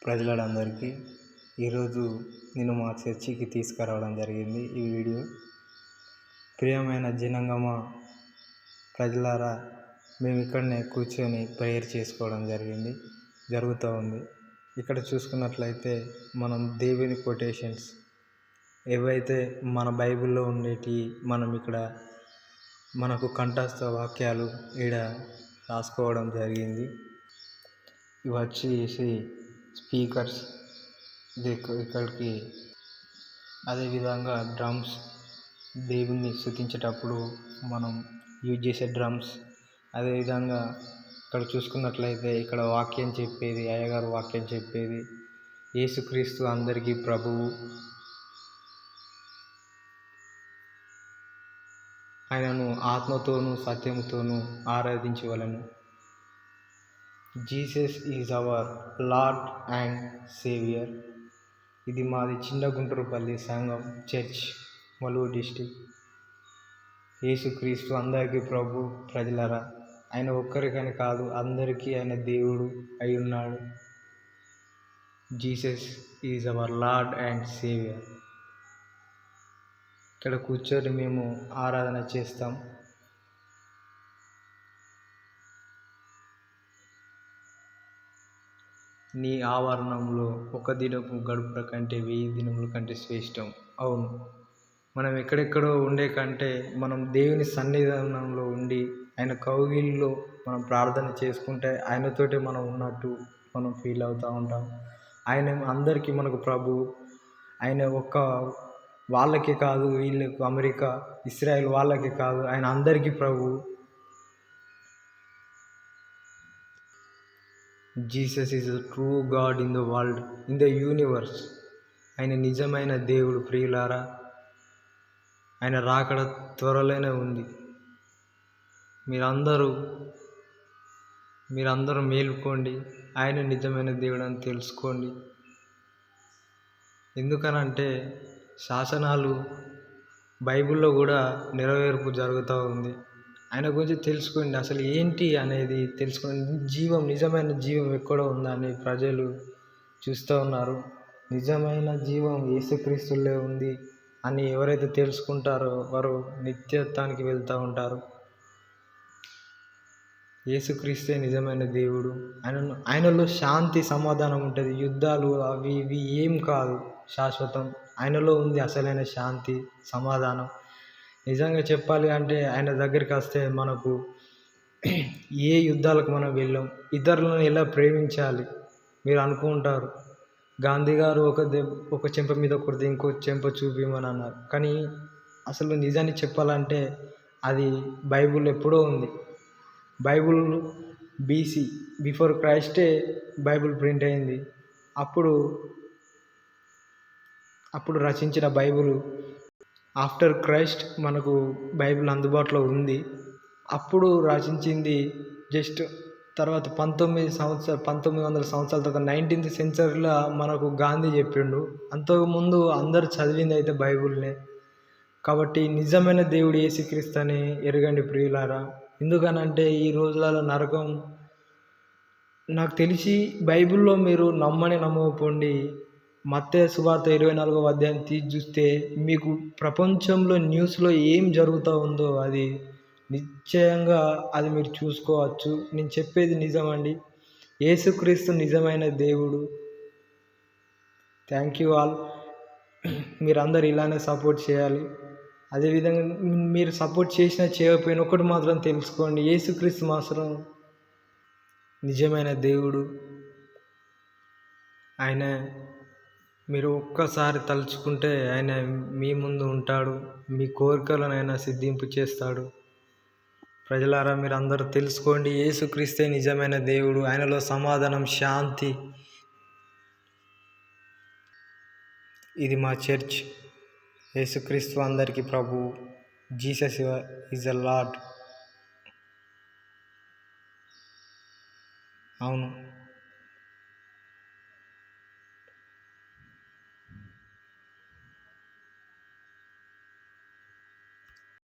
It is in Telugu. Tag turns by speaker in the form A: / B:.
A: ప్రజలందరికీ ఈరోజు నేను మా చర్చికి తీసుకురావడం జరిగింది. ఈ వీడియో ప్రియమైన జనాంగమా ప్రజలారా, మేము ఇక్కడనే కూర్చొని ప్రేయర్ చేసుకోవడం జరుగుతూ ఉంది. ఇక్కడ చూసుకున్నట్లయితే మనం దేవుని కొటేషన్స్ ఏవైతే మన బైబిల్లో ఉండేటి మనం ఇక్కడ మనకు కంఠస్థ వాక్యాలు ఈడ రాసుకోవడం జరిగింది. ఇవి వచ్చేసి స్పీకర్స్ ఇక్కడికి, అదేవిధంగా డ్రమ్స్ దేవుణ్ణి స్తుతించేటప్పుడు మనం యూజ్ చేసే డ్రమ్స్. అదేవిధంగా ఇక్కడ చూసుకున్నట్లయితే ఇక్కడ వాక్యం చెప్పేది, అయ్యగారు వాక్యం చెప్పేది, యేసుక్రీస్తు అందరికీ ప్రభువు, ఆయనను ఆత్మతోనూ సత్యముతోనూ ఆరాధించవలెను. Jesus is our lord and saviour. ఇది మాది చిన్న గుంటూరుపల్లి సంఘం చర్చ్, ములుగు డిస్టిక్. యేసుక్రీస్తు అందరికీ ప్రభు. ప్రజలరా, ఆయన ఒక్కరికని కాదు, అందరికీ ఆయన దేవుడు అయి ఉన్నాడు. Jesus is our lord and saviour. ఇక్కడ కూర్చొని మేము ఆరాధన చేస్తాం. నీ ఆవరణంలో ఒక దినపు గడుపుల కంటే 1000 దినముల కంటే శ్రేష్టం. అవును, మనం ఎక్కడెక్కడో ఉండే కంటే మనం దేవుని సన్నిధానంలో ఉండి ఆయన కౌగిలిలో మనం ప్రార్థన చేసుకుంటే ఆయనతోటే మనం ఉన్నట్టు మనం ఫీల్ అవుతూ ఉంటాం. ఆయన అందరికీ మనకు ప్రభు. ఆయన ఒక్క వాళ్ళకి కాదు, వీళ్ళకు అమెరికా, ఇస్రాయెల్ వాళ్ళకి కాదు, ఆయన అందరికీ ప్రభు. Jesus is the true God in the world, in the universe. ఆయన నిజమైన దేవుడు. ప్రియులారా, ఆయన రాకడ త్వరలోనే ఉంది. మీరందరూ మేలుకోండి, ఆయన నిజమైన దేవుడు అని తెలుసుకోండి. ఎందుకనంటే శాసనాలు బైబిల్లో కూడా నెరవేర్పు జరుగుతూ ఉంది. ఆయన గురించి తెలుసుకోండి, అసలు ఏంటి అనేది తెలుసుకోండి. నిజమైన జీవం ఎక్కడో ఉందని ప్రజలు చూస్తూ ఉన్నారు. నిజమైన జీవం యేసుక్రీస్తులే ఉంది అని ఎవరైతే తెలుసుకుంటారో వారు నిత్యత్వానికి వెళ్తూ ఉంటారు. యేసుక్రీస్తే నిజమైన దేవుడు. ఆయనలో శాంతి సమాధానం ఉంటుంది. యుద్ధాలు అవి ఇవి ఏం కాదు, శాశ్వతం. ఆయనలో ఉంది అసలైన శాంతి సమాధానం. నిజంగా చెప్పాలి అంటే ఆయన దగ్గరికి వస్తే మనకు ఏ యుద్ధాలకు మనం వెళ్ళాం. ఇతరులను ఎలా ప్రేమించాలి మీరు అనుకుంటారు. గాంధీ గారు ఒక చెంప మీద కొడితే ఇంకో చెంప చూపిమని అన్నారు. కానీ అసలు నిజాన్ని చెప్పాలంటే అది బైబిల్ ఎప్పుడో ఉంది. బైబిల్ బీసీ, బిఫోర్ క్రైస్టే బైబిల్ ప్రింట్ అయింది. అప్పుడు రచించిన బైబిల్, ఆఫ్టర్ క్రైస్ట్ మనకు బైబిల్ అందుబాటులో ఉంది. అప్పుడు రచించింది జస్ట్ తర్వాత 1900 సంవత్సరాల తర్వాత 19th సెంచరీలో మనకు గాంధీ చెప్పిండు. అంతకుముందు అందరు చదివింది అయితే బైబిల్నే. కాబట్టి నిజమైన దేవుడు యేసుక్రీస్తు అని ఎరగండి ప్రియులారా. ఎందుకనంటే ఈ రోజులలో నరకం, నాకు తెలిసి బైబిల్లో మీరు నమ్మకపోండి, మత్తయి సువార్త 24వ అధ్యాయం తీసి చూస్తే మీకు ప్రపంచంలో న్యూస్లో ఏం జరుగుతూ ఉందో అది నిశ్చయంగా అది మీరు చూసుకోవచ్చు. నేను చెప్పేది నిజమండి. యేసుక్రీస్తు నిజమైన దేవుడు. Thank you all. మీరందరూ ఇలానే సపోర్ట్ చేయాలి. అదేవిధంగా మీరు సపోర్ట్ చేసినా చేయకపోయినా ఒకటి మాత్రం తెలుసుకోండి, యేసుక్రీస్తు మాత్రం నిజమైన దేవుడు. ఆయన మీరు ఒక్కసారి తలుచుకుంటే ఆయన మీ ముందు ఉంటాడు. మీ కోరికలను ఆయన సిద్ధింపు చేస్తాడు. ప్రజలారా, మీరు అందరూ తెలుసుకోండి, యేసుక్రీస్తే నిజమైన దేవుడు. ఆయనలో సమాధానం, శాంతి. ఇది మా చర్చ్. యేసుక్రీస్తు అందరికీ ప్రభు. Jesus is the lord. అవును.